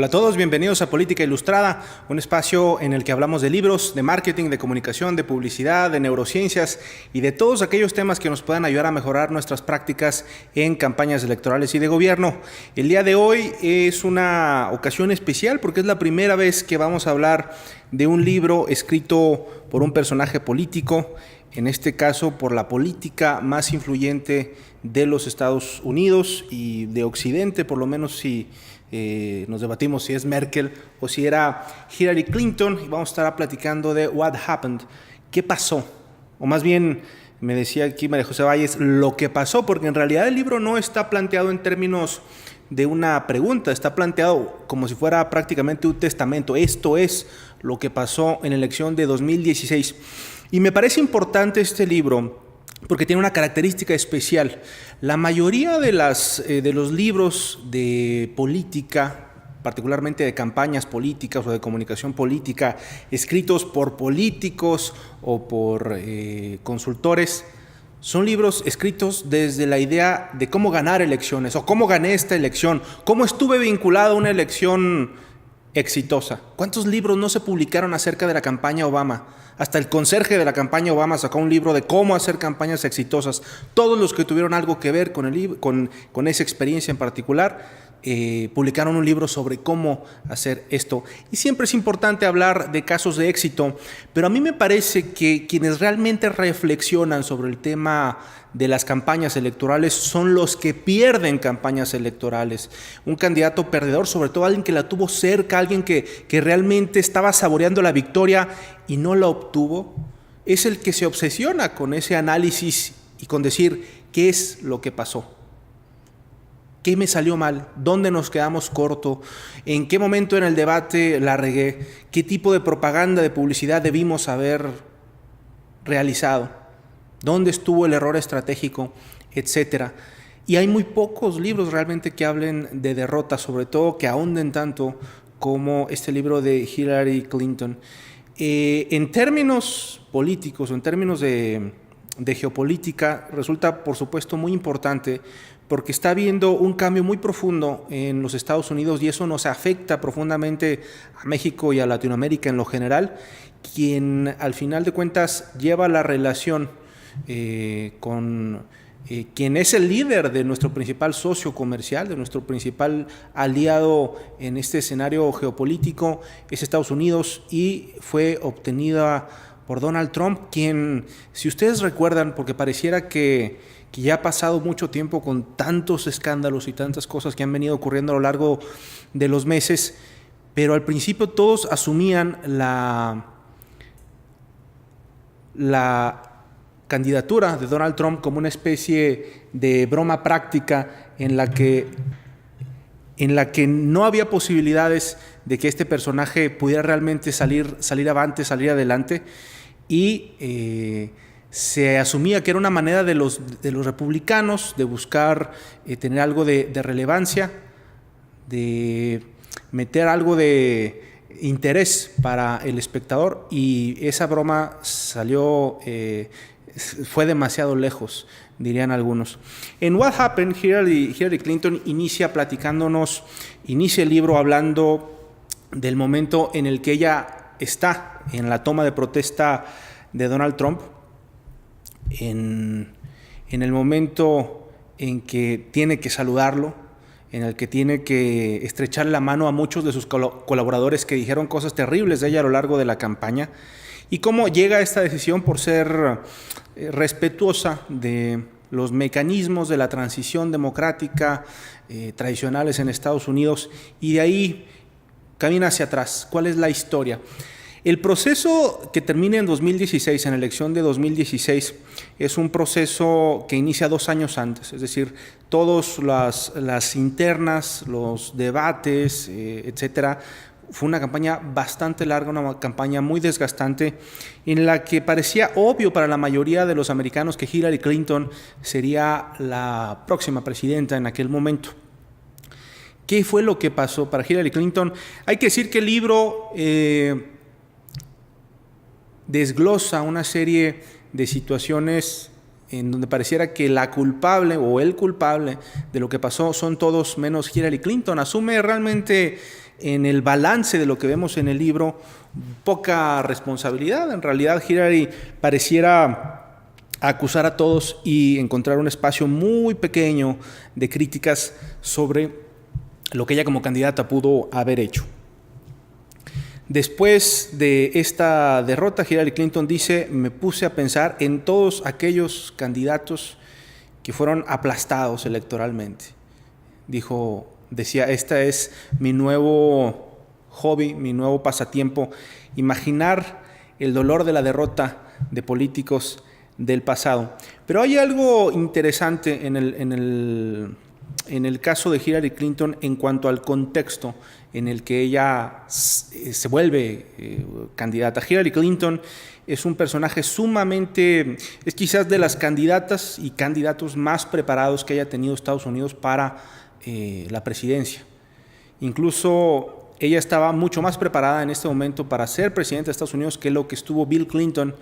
Hola a todos, bienvenidos a Política Ilustrada, un espacio en el que hablamos de libros, de marketing, de comunicación, de publicidad, de neurociencias y de todos aquellos temas que nos puedan ayudar a mejorar nuestras prácticas en campañas electorales y de gobierno. El día de hoy es una ocasión especial porque es la primera vez que vamos a hablar de un libro escrito por un personaje político, en este caso por la política más influyente de los Estados Unidos y de Occidente, por lo menos si nos debatimos si es Merkel o si era Hillary Clinton, y vamos a estar platicando de What Happened, qué pasó, o más bien me decía aquí María José Valles, lo que pasó, porque en realidad el libro no está planteado en términos de una pregunta, está planteado como si fuera prácticamente un testamento. Esto es lo que pasó en la elección de 2016. Y me parece importante este libro porque tiene una característica especial. La mayoría de los libros de política, particularmente de campañas políticas o de comunicación política, escritos por políticos o por consultores, son libros escritos desde la idea de cómo ganar elecciones o cómo gané esta elección, cómo estuve vinculado a una elección exitosa. ¿Cuántos libros no se publicaron acerca de la campaña Obama? Hasta el conserje de la campaña Obama sacó un libro de cómo hacer campañas exitosas. Todos los que tuvieron algo que ver con esa experiencia en particular publicaron un libro sobre cómo hacer esto. Y siempre es importante hablar de casos de éxito, pero a mí me parece que quienes realmente reflexionan sobre el tema de las campañas electorales son los que pierden campañas electorales. Un candidato perdedor, sobre todo alguien que la tuvo cerca, alguien que realmente estaba saboreando la victoria y no la obtuvo, es el que se obsesiona con ese análisis y con decir qué es lo que pasó. ¿Qué me salió mal? ¿Dónde nos quedamos corto? ¿En qué momento en el debate la regué? ¿Qué tipo de propaganda, de publicidad debimos haber realizado? ¿Dónde estuvo el error estratégico? Etcétera. Y hay muy pocos libros realmente que hablen de derrota, sobre todo que ahonden tanto como este libro de Hillary Clinton. En términos políticos o en términos de geopolítica, resulta por supuesto muy importante porque está habiendo un cambio muy profundo en los Estados Unidos y eso nos afecta profundamente a México y a Latinoamérica en lo general, quien al final de cuentas lleva la relación con quien es el líder de nuestro principal socio comercial, de nuestro principal aliado en este escenario geopolítico, es Estados Unidos, y fue obtenida por Donald Trump, quien, si ustedes recuerdan, porque pareciera que ya ha pasado mucho tiempo con tantos escándalos y tantas cosas que han venido ocurriendo a lo largo de los meses, pero al principio todos asumían la candidatura de Donald Trump como una especie de broma práctica en la que no había posibilidades de que este personaje pudiera realmente salir adelante, y se asumía que era una manera de los republicanos de buscar tener algo de relevancia, de meter algo de interés para el espectador, y esa broma fue demasiado lejos, dirían algunos. En What Happened, Hillary Clinton inicia el libro hablando del momento en el que ella está en la toma de protesta de Donald Trump, en el momento en que tiene que saludarlo, en el que tiene que estrechar la mano a muchos de sus colaboradores que dijeron cosas terribles de ella a lo largo de la campaña, y cómo llega a esta decisión por ser respetuosa de los mecanismos de la transición democrática tradicionales en Estados Unidos, y de ahí camina hacia atrás. ¿Cuál es la historia? El proceso que termina en 2016, en la elección de 2016, es un proceso que inicia 2 años antes, es decir, todas las internas, los debates, etcétera. Fue una campaña bastante larga, una campaña muy desgastante, en la que parecía obvio para la mayoría de los americanos que Hillary Clinton sería la próxima presidenta en aquel momento. ¿Qué fue lo que pasó para Hillary Clinton? Hay que decir que el libro desglosa una serie de situaciones en donde pareciera que la culpable o el culpable de lo que pasó son todos menos Hillary Clinton. Asume realmente en el balance de lo que vemos en el libro, poca responsabilidad. En realidad, Hillary pareciera acusar a todos y encontrar un espacio muy pequeño de críticas sobre lo que ella como candidata pudo haber hecho. Después de esta derrota, Hillary Clinton dice: me puse a pensar en todos aquellos candidatos que fueron aplastados electoralmente. Decía, este es mi nuevo hobby, mi nuevo pasatiempo, imaginar el dolor de la derrota de políticos del pasado. Pero hay algo interesante en el caso de Hillary Clinton en cuanto al contexto en el que ella se vuelve candidata. Hillary Clinton es un personaje es quizás de las candidatas y candidatos más preparados que haya tenido Estados Unidos para la presidencia. Incluso ella estaba mucho más preparada en este momento para ser presidenta de Estados Unidos que lo que estuvo Bill Clinton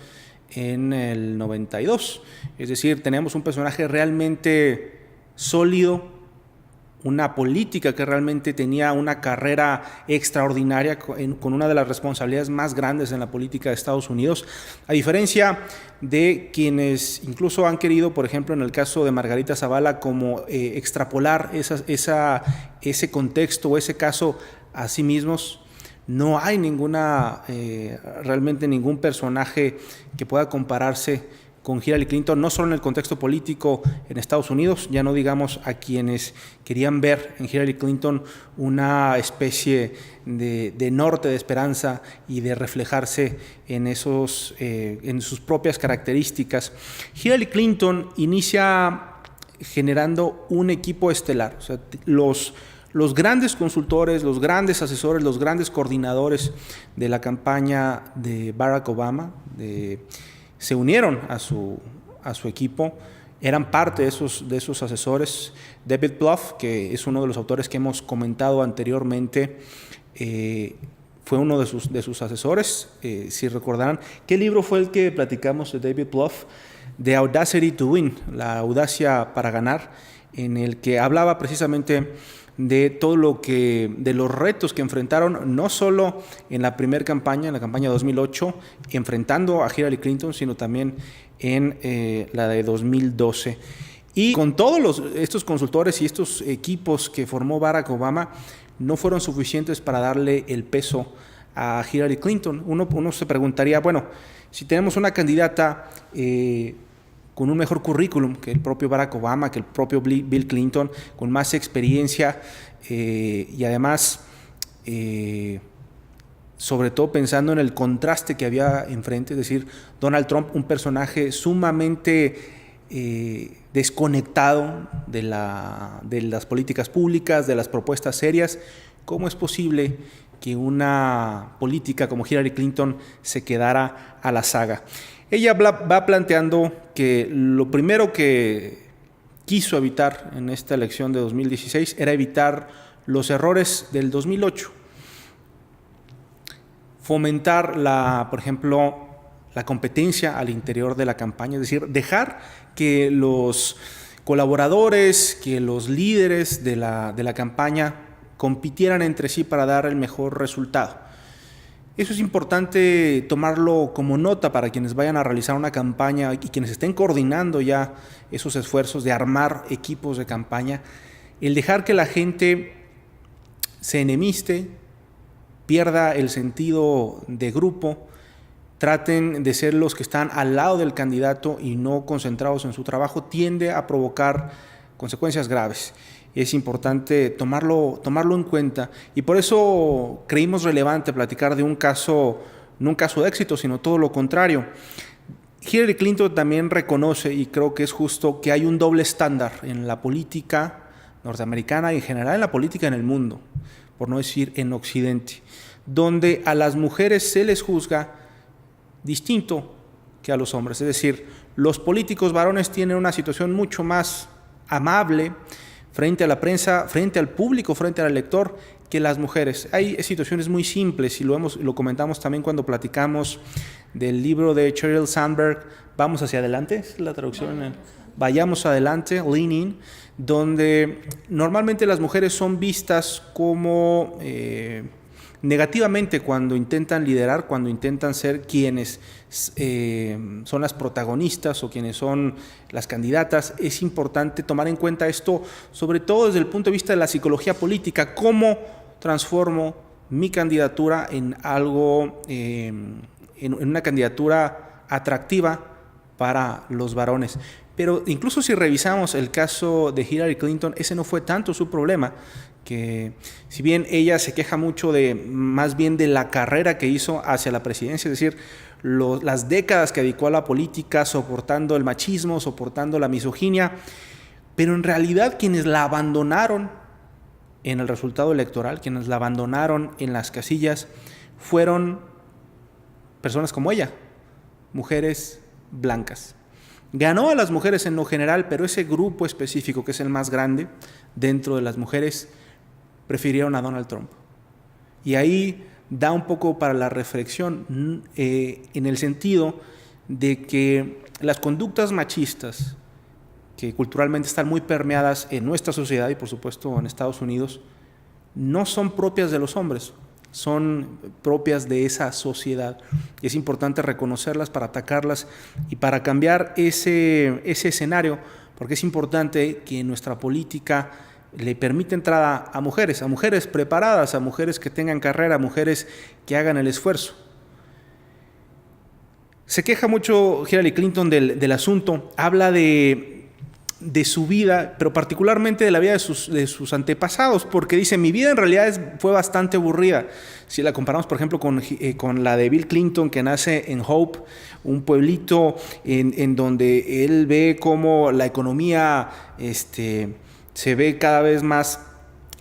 en el 92. Es decir, tenemos un personaje realmente sólido, una política que realmente tenía una carrera extraordinaria con una de las responsabilidades más grandes en la política de Estados Unidos, a diferencia de quienes incluso han querido, por ejemplo, en el caso de Margarita Zavala, como extrapolar ese contexto o ese caso a sí mismos. No hay realmente ningún personaje que pueda compararse con Hillary Clinton, no solo en el contexto político en Estados Unidos, ya no digamos a quienes querían ver en Hillary Clinton una especie de norte de esperanza y de reflejarse en sus propias características. Hillary Clinton inicia generando un equipo estelar. O sea, los grandes consultores, los grandes asesores, los grandes coordinadores de la campaña de Barack Obama se unieron a su equipo, eran parte de esos asesores. David Plouffe, que es uno de los autores que hemos comentado anteriormente, fue uno de sus asesores. Si recordarán, ¿qué libro fue el que platicamos de David Plouffe? The Audacity to Win, la audacia para ganar, en el que hablaba precisamente de de los retos que enfrentaron, no solo en la primera campaña, en la campaña 2008, enfrentando a Hillary Clinton, sino también en la de 2012. Y con todos estos consultores y estos equipos que formó Barack Obama, no fueron suficientes para darle el peso a Hillary Clinton. Uno se preguntaría, bueno, si tenemos una candidata con un mejor currículum que el propio Barack Obama, que el propio Bill Clinton, con más experiencia y además, sobre todo pensando en el contraste que había enfrente, es decir, Donald Trump, un personaje sumamente desconectado de las políticas públicas, de las propuestas serias. ¿Cómo es posible que una política como Hillary Clinton se quedara a la saga? Ella va planteando que lo primero que quiso evitar en esta elección de 2016 era evitar los errores del 2008. Fomentar, por ejemplo, la competencia al interior de la campaña, es decir, dejar que los colaboradores, que los líderes de la campaña compitieran entre sí para dar el mejor resultado. Eso es importante tomarlo como nota para quienes vayan a realizar una campaña y quienes estén coordinando ya esos esfuerzos de armar equipos de campaña. El dejar que la gente se enemiste, pierda el sentido de grupo, traten de ser los que están al lado del candidato y no concentrados en su trabajo, tiende a provocar consecuencias graves. Es importante tomarlo en cuenta y por eso creímos relevante platicar de un caso, no un caso de éxito, sino todo lo contrario. Hillary Clinton también reconoce, y creo que es justo, que hay un doble estándar en la política norteamericana y en general en la política en el mundo, por no decir en Occidente, donde a las mujeres se les juzga distinto que a los hombres. Es decir, los políticos varones tienen una situación mucho más amable frente a la prensa, frente al público, frente al elector, que las mujeres. Hay situaciones muy simples y lo comentamos también cuando platicamos del libro de Sheryl Sandberg, Vamos hacia adelante, ¿es la traducción? vayamos adelante, lean in, donde normalmente las mujeres son vistas como negativamente cuando intentan liderar, cuando intentan ser quienes son las protagonistas o quienes son las candidatas. Es importante tomar en cuenta esto, sobre todo desde el punto de vista de la psicología política, cómo transformo mi candidatura en algo, en una candidatura atractiva para los varones. Pero incluso si revisamos el caso de Hillary Clinton, ese no fue tanto su problema, que si bien ella se queja mucho más bien de la carrera que hizo hacia la presidencia, es decir, las décadas que dedicó a la política, soportando el machismo, soportando la misoginia, pero en realidad quienes la abandonaron en el resultado electoral, quienes la abandonaron en las casillas, fueron personas como ella, mujeres blancas. Ganó a las mujeres en lo general, pero ese grupo específico, que es el más grande dentro de las mujeres, prefirieron a Donald Trump. Y ahí da un poco para la reflexión, en el sentido de que las conductas machistas, que culturalmente están muy permeadas en nuestra sociedad y por supuesto en Estados Unidos, no son propias de los hombres, son propias de esa sociedad. Y es importante reconocerlas para atacarlas y para cambiar ese escenario, porque es importante que nuestra política le permita entrada a mujeres preparadas, a mujeres que tengan carrera, a mujeres que hagan el esfuerzo. Se queja mucho Hillary Clinton del asunto, habla de su vida, pero particularmente de la vida de sus antepasados, porque dice, mi vida en realidad fue bastante aburrida. Si la comparamos, por ejemplo, con la de Bill Clinton, que nace en Hope, un pueblito en donde él ve cómo la economía se ve cada vez más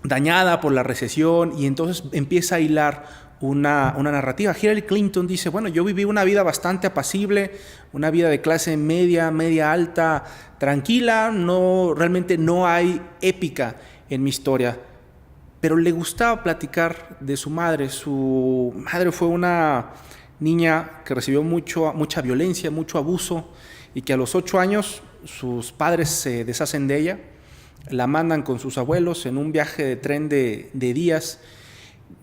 dañada por la recesión, y entonces empieza a hilar una narrativa. Hillary Clinton dice, bueno, yo viví una vida bastante apacible, una vida de clase media alta, tranquila, realmente no hay épica en mi historia, pero le gustaba platicar de su madre. Su madre fue una niña que recibió mucha violencia, mucho abuso, y que a los 8 años sus padres se deshacen de ella, la mandan con sus abuelos en un viaje de tren de días,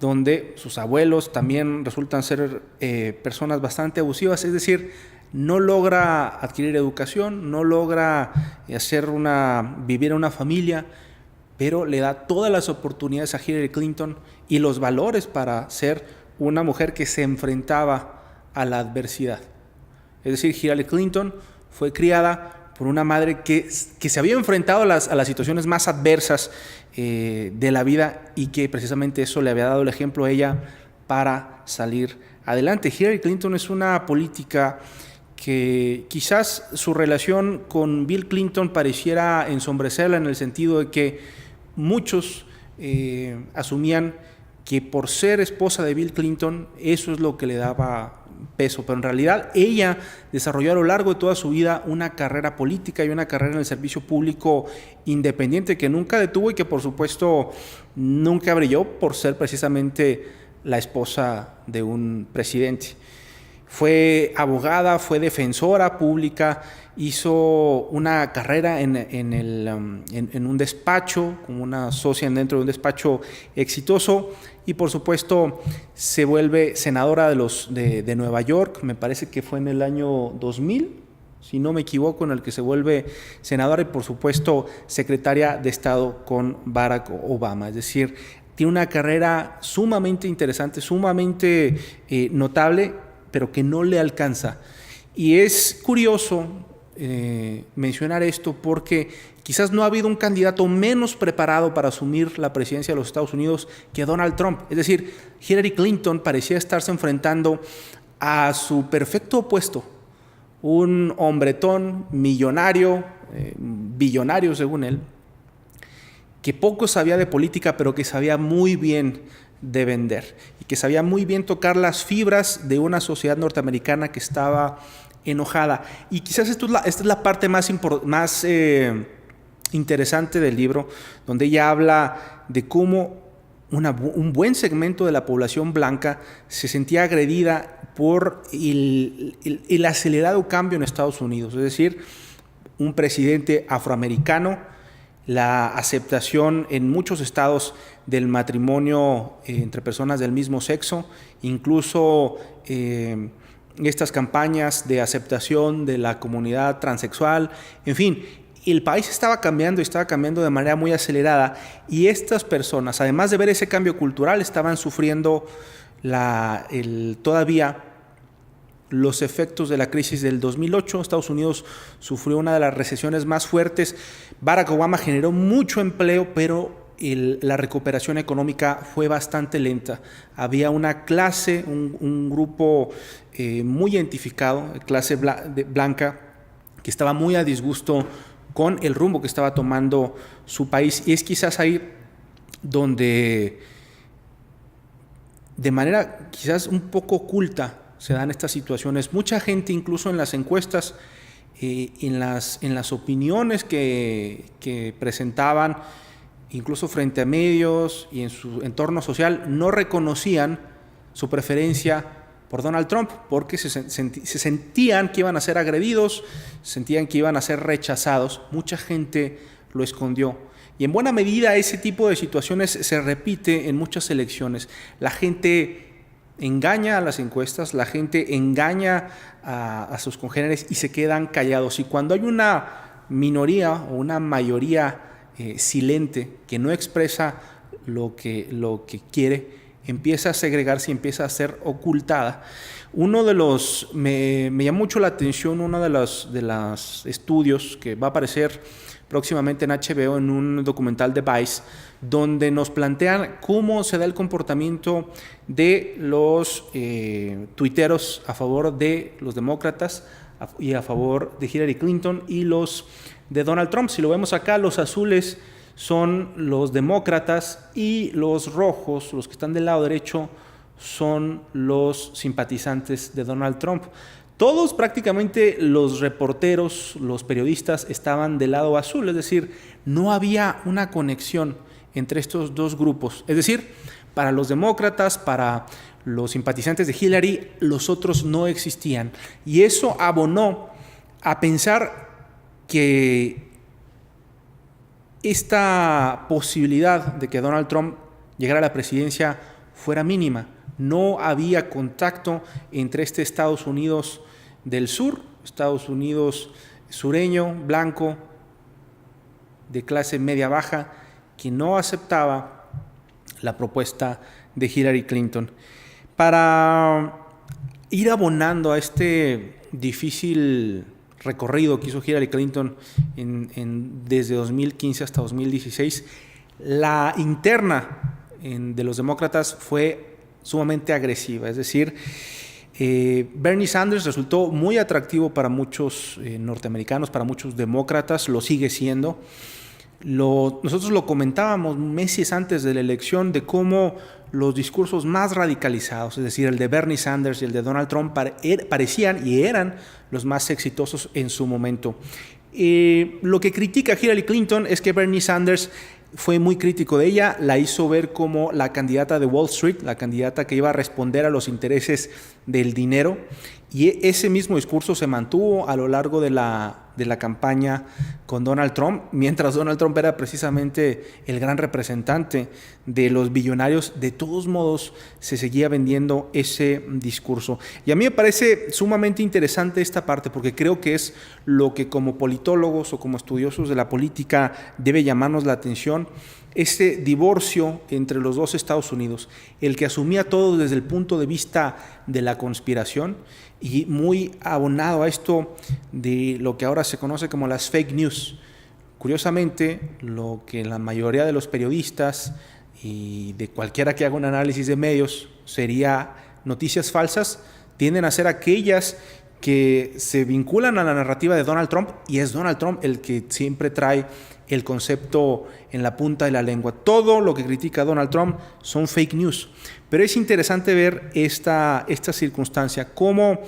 donde sus abuelos también resultan ser personas bastante abusivas, es decir, no logra adquirir educación, no logra vivir en una familia, pero le da todas las oportunidades a Hillary Clinton y los valores para ser una mujer que se enfrentaba a la adversidad. Es decir, Hillary Clinton fue criada por una madre que se había enfrentado a las situaciones más adversas de la vida, y que precisamente eso le había dado el ejemplo a ella para salir adelante. Hillary Clinton es una política que quizás su relación con Bill Clinton pareciera ensombrecerla, en el sentido de que muchos asumían que por ser esposa de Bill Clinton eso es lo que le daba peso, pero en realidad ella desarrolló a lo largo de toda su vida una carrera política y una carrera en el servicio público independiente que nunca detuvo, y que por supuesto nunca brilló por ser precisamente la esposa de un presidente. Fue abogada, fue defensora pública, hizo una carrera en un despacho, como una socia dentro de un despacho exitoso, y por supuesto se vuelve senadora de Nueva York. Me parece que fue en el año 2000, si no me equivoco, en el que se vuelve senadora, y por supuesto secretaria de Estado con Barack Obama. Es decir, tiene una carrera sumamente interesante, sumamente notable, pero que no le alcanza. Y es curioso mencionar esto, porque quizás no ha habido un candidato menos preparado para asumir la presidencia de los Estados Unidos que Donald Trump. Es decir, Hillary Clinton parecía estarse enfrentando a su perfecto opuesto, un hombretón millonario, billonario según él, que poco sabía de política, pero que sabía muy bien de vender, y que sabía muy bien tocar las fibras de una sociedad norteamericana que estaba enojada. Y quizás esta es la parte más interesante del libro, donde ella habla de cómo un buen segmento de la población blanca se sentía agredida por el acelerado cambio en Estados Unidos. Es decir, un presidente afroamericano, la aceptación en muchos estados del matrimonio entre personas del mismo sexo, incluso estas campañas de aceptación de la comunidad transexual, en fin, el país estaba cambiando de manera muy acelerada, y estas personas, además de ver ese cambio cultural, estaban sufriendo todavía los efectos de la crisis del 2008. Estados Unidos sufrió una de las recesiones más fuertes. Barack Obama generó mucho empleo, pero la recuperación económica fue bastante lenta. Había una clase, un grupo muy identificado, clase blanca, que estaba muy a disgusto con el rumbo que estaba tomando su país, y es quizás ahí donde, de manera quizás un poco oculta, se dan estas situaciones. Mucha gente, incluso en las encuestas, en las opiniones que presentaban, incluso frente a medios y en su entorno social, no reconocían su preferencia por Donald Trump, porque se sentían que iban a ser agredidos, sentían que iban a ser rechazados. Mucha gente lo escondió. Y en buena medida ese tipo de situaciones se repite en muchas elecciones. La gente engaña a las encuestas, la gente engaña a sus congéneres y se quedan callados. Y cuando hay una minoría o una mayoría silente que no expresa lo que quiere, empieza a segregarse y empieza a ser ocultada. Me llamó mucho la atención uno de los estudios que va a aparecer próximamente en HBO, en un documental de Vice, donde nos plantean cómo se da el comportamiento de los tuiteros a favor de los demócratas y a favor de Hillary Clinton y los de Donald Trump. Si lo vemos acá, los azules son los demócratas y los rojos, los que están del lado derecho, son los simpatizantes de Donald Trump. Todos prácticamente los reporteros, los periodistas estaban del lado azul, es decir, no había una conexión entre estos dos grupos. Es decir, para los demócratas, para los simpatizantes de Hillary, los otros no existían. Y eso abonó a pensar que esta posibilidad de que Donald Trump llegara a la presidencia fuera mínima. No había contacto entre este Estados Unidos del sur, Estados Unidos sureño, blanco, de clase media-baja, que no aceptaba la propuesta de Hillary Clinton. Para ir abonando a este difícil recorrido que hizo Hillary Clinton desde 2015 hasta 2016, la interna de los demócratas fue sumamente agresiva. Es decir, Bernie Sanders resultó muy atractivo para muchos norteamericanos, para muchos demócratas, lo sigue siendo. Nosotros lo comentábamos meses antes de la elección de cómo los discursos más radicalizados, es decir, el de Bernie Sanders y el de Donald Trump, parecían y eran los más exitosos en su momento. Lo que critica Hillary Clinton es que Bernie Sanders fue muy crítico de ella, la hizo ver como la candidata de Wall Street, la candidata que iba a responder a los intereses del dinero, y ese mismo discurso se mantuvo a lo largo de la campaña con Donald Trump, mientras Donald Trump era precisamente el gran representante de los billonarios. De todos modos se seguía vendiendo ese discurso, y a mí me parece sumamente interesante esta parte, porque creo que es lo que como politólogos o como estudiosos de la política debe llamarnos la atención. Este divorcio entre los dos Estados Unidos, el que asumía todo desde el punto de vista de la conspiración, y muy abonado a esto de lo que ahora se conoce como las fake news. Curiosamente, lo que la mayoría de los periodistas y de cualquiera que haga un análisis de medios sería noticias falsas, tienden a ser aquellas que se vinculan a la narrativa de Donald Trump, y es Donald Trump el que siempre trae el concepto en la punta de la lengua. Todo lo que critica Donald Trump son fake news. Pero es interesante ver esta circunstancia, cómo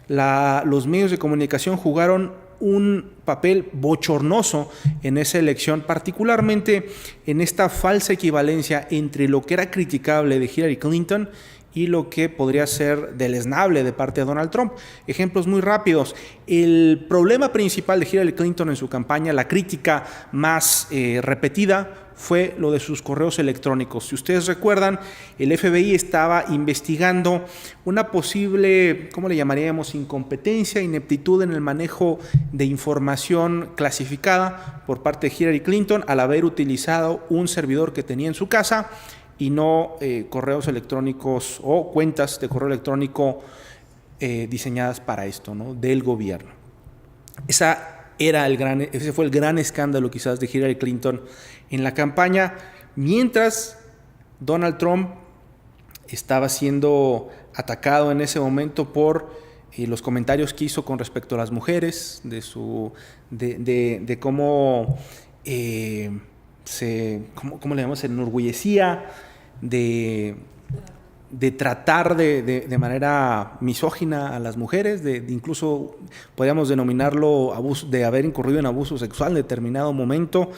los medios de comunicación jugaron un papel bochornoso en esa elección, particularmente en esta falsa equivalencia entre lo que era criticable de Hillary Clinton y lo que podría ser deleznable de parte de Donald Trump. Ejemplos muy rápidos. El problema principal de Hillary Clinton en su campaña, la crítica más repetida, fue lo de sus correos electrónicos. Si ustedes recuerdan, el FBI estaba investigando una posible, ¿cómo le llamaríamos?, incompetencia, ineptitud en el manejo de información clasificada por parte de Hillary Clinton al haber utilizado un servidor que tenía en su casa y no correos electrónicos o cuentas de correo electrónico diseñadas para esto, ¿no?, del gobierno. Ese fue el gran escándalo quizás de Hillary Clinton en la campaña, mientras Donald Trump estaba siendo atacado en ese momento por los comentarios que hizo con respecto a las mujeres, de cómo ¿cómo le llamamos?, se enorgullecía de tratar de manera misógina a las mujeres, incluso podríamos denominarlo abuso, de haber incurrido en abuso sexual en determinado momento.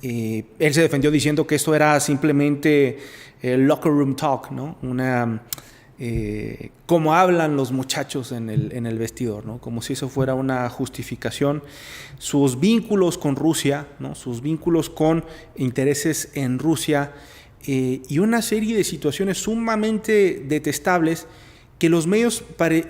Él se defendió diciendo que esto era simplemente el locker room talk, ¿no? Cómo hablan los muchachos en el vestidor, ¿no?, como si eso fuera una justificación. Sus vínculos con Rusia, ¿no?, sus vínculos con intereses en Rusia, y una serie de situaciones sumamente detestables que los medios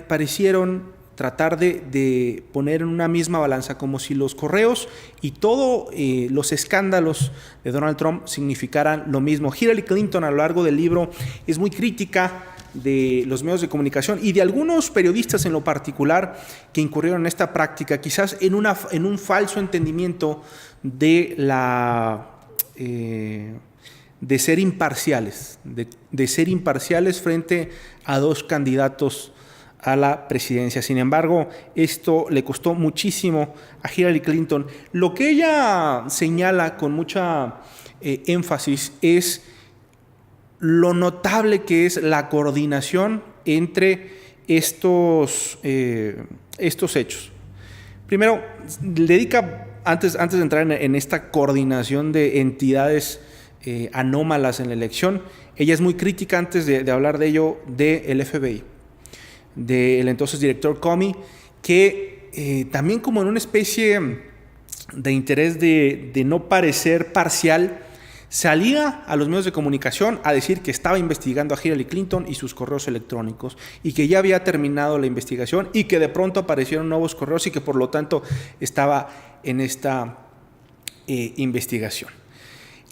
parecieron tratar de poner en una misma balanza, como si los correos y todos los escándalos de Donald Trump significaran lo mismo. Hillary Clinton, a lo largo del libro, es muy crítica de los medios de comunicación y de algunos periodistas en lo particular que incurrieron en esta práctica, quizás en un falso entendimiento de ser imparciales, de ser imparciales frente a dos candidatos a la presidencia. Sin embargo, esto le costó muchísimo a Hillary Clinton. Lo que ella señala con mucha énfasis es lo notable que es la coordinación entre estos hechos. Primero, dedica, antes de entrar en esta coordinación de entidades anómalas en la elección, ella es muy crítica, antes de hablar de ello, del FBI, del entonces director Comey, que también, como en una especie de interés de no parecer parcial, salía a los medios de comunicación a decir que estaba investigando a Hillary Clinton y sus correos electrónicos y que ya había terminado la investigación y que de pronto aparecieron nuevos correos y que por lo tanto estaba en esta investigación.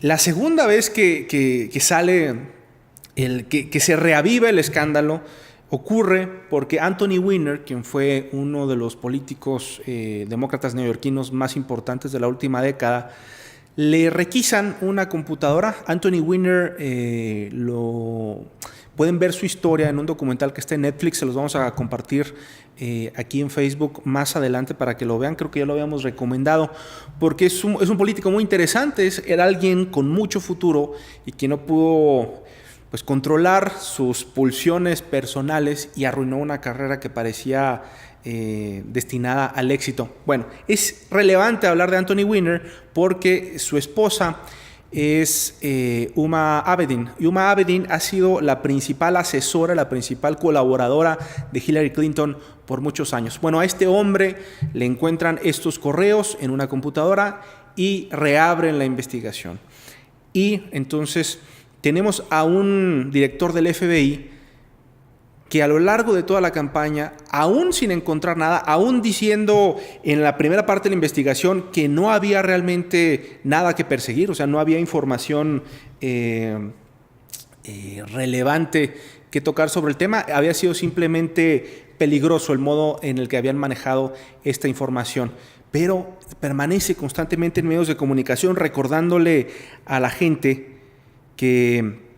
La segunda vez que sale, que se reaviva el escándalo, ocurre porque Anthony Weiner, quien fue uno de los políticos demócratas neoyorquinos más importantes de la última década, le requisan una computadora. Anthony Weiner, pueden ver su historia en un documental que está en Netflix, se los vamos a compartir aquí en Facebook más adelante para que lo vean. Creo que ya lo habíamos recomendado, porque es un político muy interesante, era alguien con mucho futuro y que no pudo controlar sus pulsiones personales y arruinó una carrera que parecía destinada al éxito. Bueno, es relevante hablar de Anthony Weiner porque su esposa es Huma Abedin. Y Huma Abedin ha sido la principal asesora, la principal colaboradora de Hillary Clinton por muchos años. Bueno, a este hombre le encuentran estos correos en una computadora y reabren la investigación. Y entonces tenemos a un director del FBI que a lo largo de toda la campaña, aún sin encontrar nada, aún diciendo en la primera parte de la investigación que no había realmente nada que perseguir, o sea, no había información relevante que tocar sobre el tema, había sido simplemente peligroso el modo en el que habían manejado esta información. Pero permanece constantemente en medios de comunicación recordándole a la gente que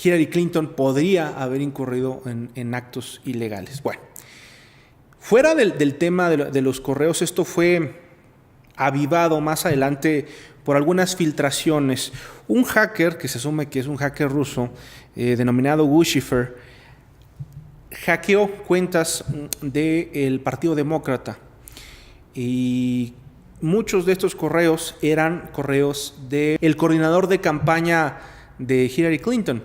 Hillary Clinton podría haber incurrido en actos ilegales. Bueno, fuera del tema de los correos, esto fue avivado más adelante por algunas filtraciones. Un hacker, que se asume que es un hacker ruso, denominado Guccifer, hackeó cuentas del Partido Demócrata y muchos de estos correos eran correos del coordinador de campaña de Hillary Clinton.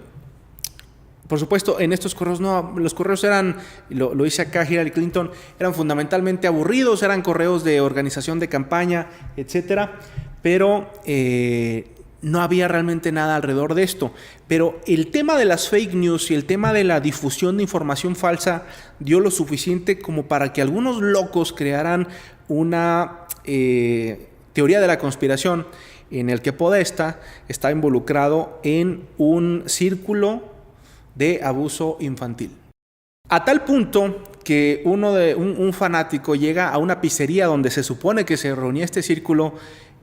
Por supuesto, en estos correos no, los correos eran, lo dice acá Hillary Clinton, eran fundamentalmente aburridos, eran correos de organización de campaña, etcétera, pero no había realmente nada alrededor de esto. Pero el tema de las fake news y el tema de la difusión de información falsa dio lo suficiente como para que algunos locos crearan una teoría de la conspiración en el que Podesta está involucrado en un círculo de abuso infantil. A tal punto que un fanático llega a una pizzería donde se supone que se reunía este círculo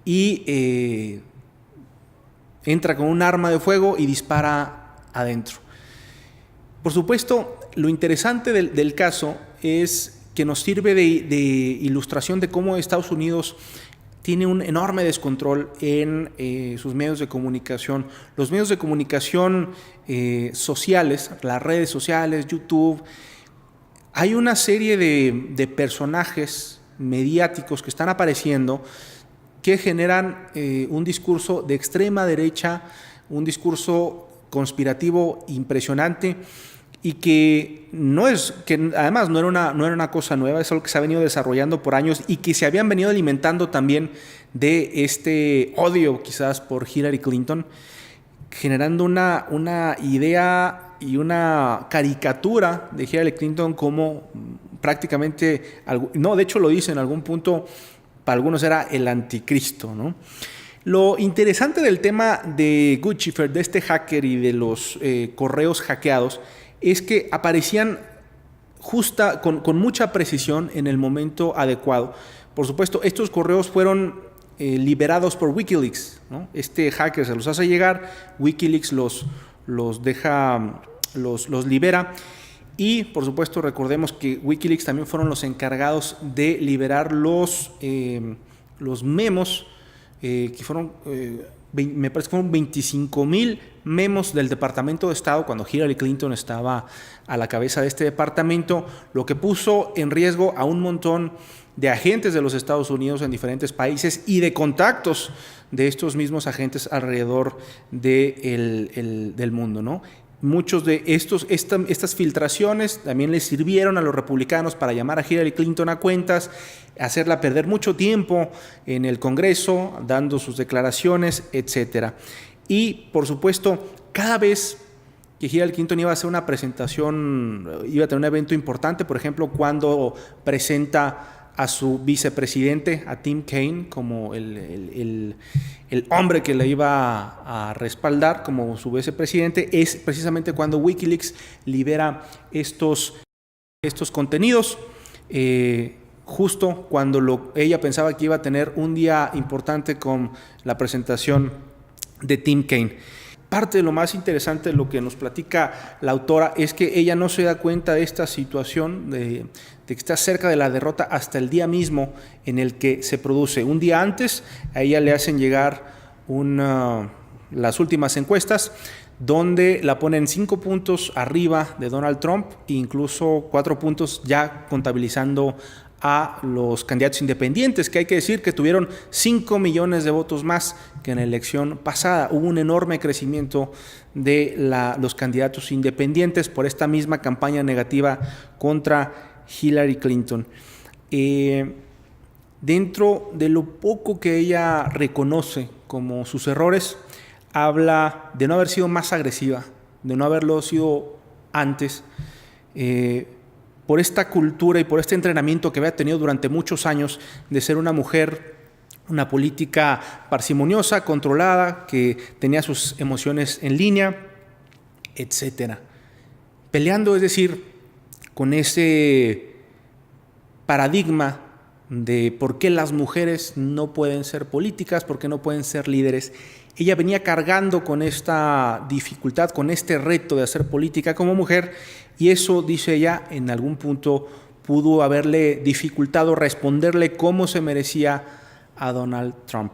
y entra con un arma de fuego y dispara adentro. Por supuesto, lo interesante del caso es que nos sirve de ilustración de cómo Estados Unidos tiene un enorme descontrol en sus medios de comunicación. Los medios de comunicación sociales, las redes sociales, YouTube, hay una serie de personajes mediáticos que están apareciendo que generan un discurso de extrema derecha, un discurso conspirativo impresionante y que además no era una cosa nueva, es algo que se ha venido desarrollando por años y que se habían venido alimentando también de este odio quizás por Hillary Clinton, generando una idea y una caricatura de Hillary Clinton como prácticamente, de hecho lo dice en algún punto, para algunos era el anticristo, ¿no? Lo interesante del tema de Guccifer, de este hacker y de los correos hackeados, es que aparecían con mucha precisión en el momento adecuado. Por supuesto, estos correos fueron liberados por Wikileaks, ¿no? Este hacker se los hace llegar, Wikileaks los libera. Y, por supuesto, recordemos que Wikileaks también fueron los encargados de liberar los memos, que fueron, me parece que fueron 25,000 memos del Departamento de Estado cuando Hillary Clinton estaba a la cabeza de este departamento, lo que puso en riesgo a un montón de agentes de los Estados Unidos en diferentes países y de contactos de estos mismos agentes alrededor del mundo, ¿no? Muchos de estas filtraciones también les sirvieron a los republicanos para llamar a Hillary Clinton a cuentas, hacerla perder mucho tiempo en el Congreso, dando sus declaraciones, etc. Y, por supuesto, cada vez que Hillary Clinton iba a hacer una presentación, iba a tener un evento importante, por ejemplo, cuando presenta a su vicepresidente, a Tim Kaine, como el hombre que le iba a respaldar como su vicepresidente, es precisamente cuando Wikileaks libera estos contenidos, justo cuando ella pensaba que iba a tener un día importante con la presentación de Tim Kaine. Parte de lo más interesante de lo que nos platica la autora es que ella no se da cuenta de esta situación, de que está cerca de la derrota hasta el día mismo en el que se produce. Un día antes a ella le hacen llegar las últimas encuestas donde la ponen 5 puntos arriba de Donald Trump e incluso 4 puntos ya contabilizando a los candidatos independientes, que hay que decir que tuvieron 5 millones de votos más que en la elección pasada. Hubo un enorme crecimiento de los candidatos independientes por esta misma campaña negativa contra Hillary Clinton. Dentro de lo poco que ella reconoce como sus errores, habla de no haber sido más agresiva, de no haberlo sido antes, por esta cultura y por este entrenamiento que había tenido durante muchos años de ser una mujer, una política parsimoniosa, controlada, que tenía sus emociones en línea, etcétera. Peleando, es decir, con ese paradigma de por qué las mujeres no pueden ser políticas, por qué no pueden ser líderes. Ella venía cargando con esta dificultad, con este reto de hacer política como mujer, y eso, dice ella, en algún punto pudo haberle dificultado responderle cómo se merecía a Donald Trump.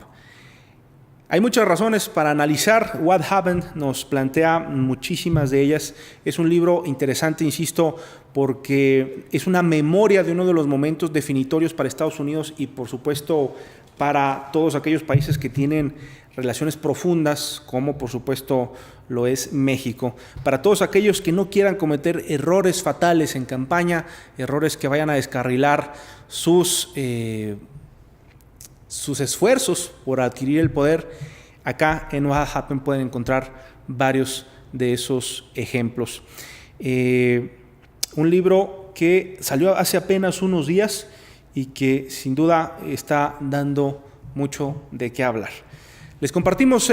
Hay muchas razones para analizar. What Happened nos plantea muchísimas de ellas. Es un libro interesante, insisto, porque es una memoria de uno de los momentos definitorios para Estados Unidos y, por supuesto, para todos aquellos países que tienen relaciones profundas, como por supuesto lo es México. Para todos aquellos que no quieran cometer errores fatales en campaña, errores que vayan a descarrilar sus esfuerzos por adquirir el poder, acá en What Happened pueden encontrar varios de esos ejemplos. Un libro que salió hace apenas unos días y que sin duda está dando mucho de qué hablar. Les compartimos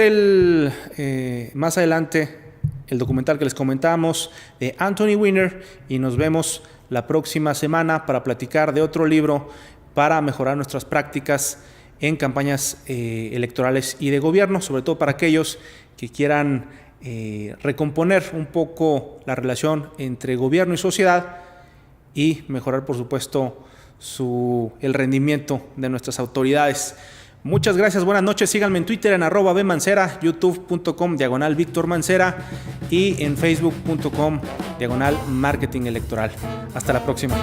más adelante el documental que les comentamos de Anthony Weiner y nos vemos la próxima semana para platicar de otro libro para mejorar nuestras prácticas en campañas electorales y de gobierno, sobre todo para aquellos que quieran recomponer un poco la relación entre gobierno y sociedad y mejorar, por supuesto, el rendimiento de nuestras autoridades. Muchas gracias, buenas noches. Síganme en Twitter en @bmancera, youtube.com/Víctor Mancera y en facebook.com/marketing electoral. Hasta la próxima.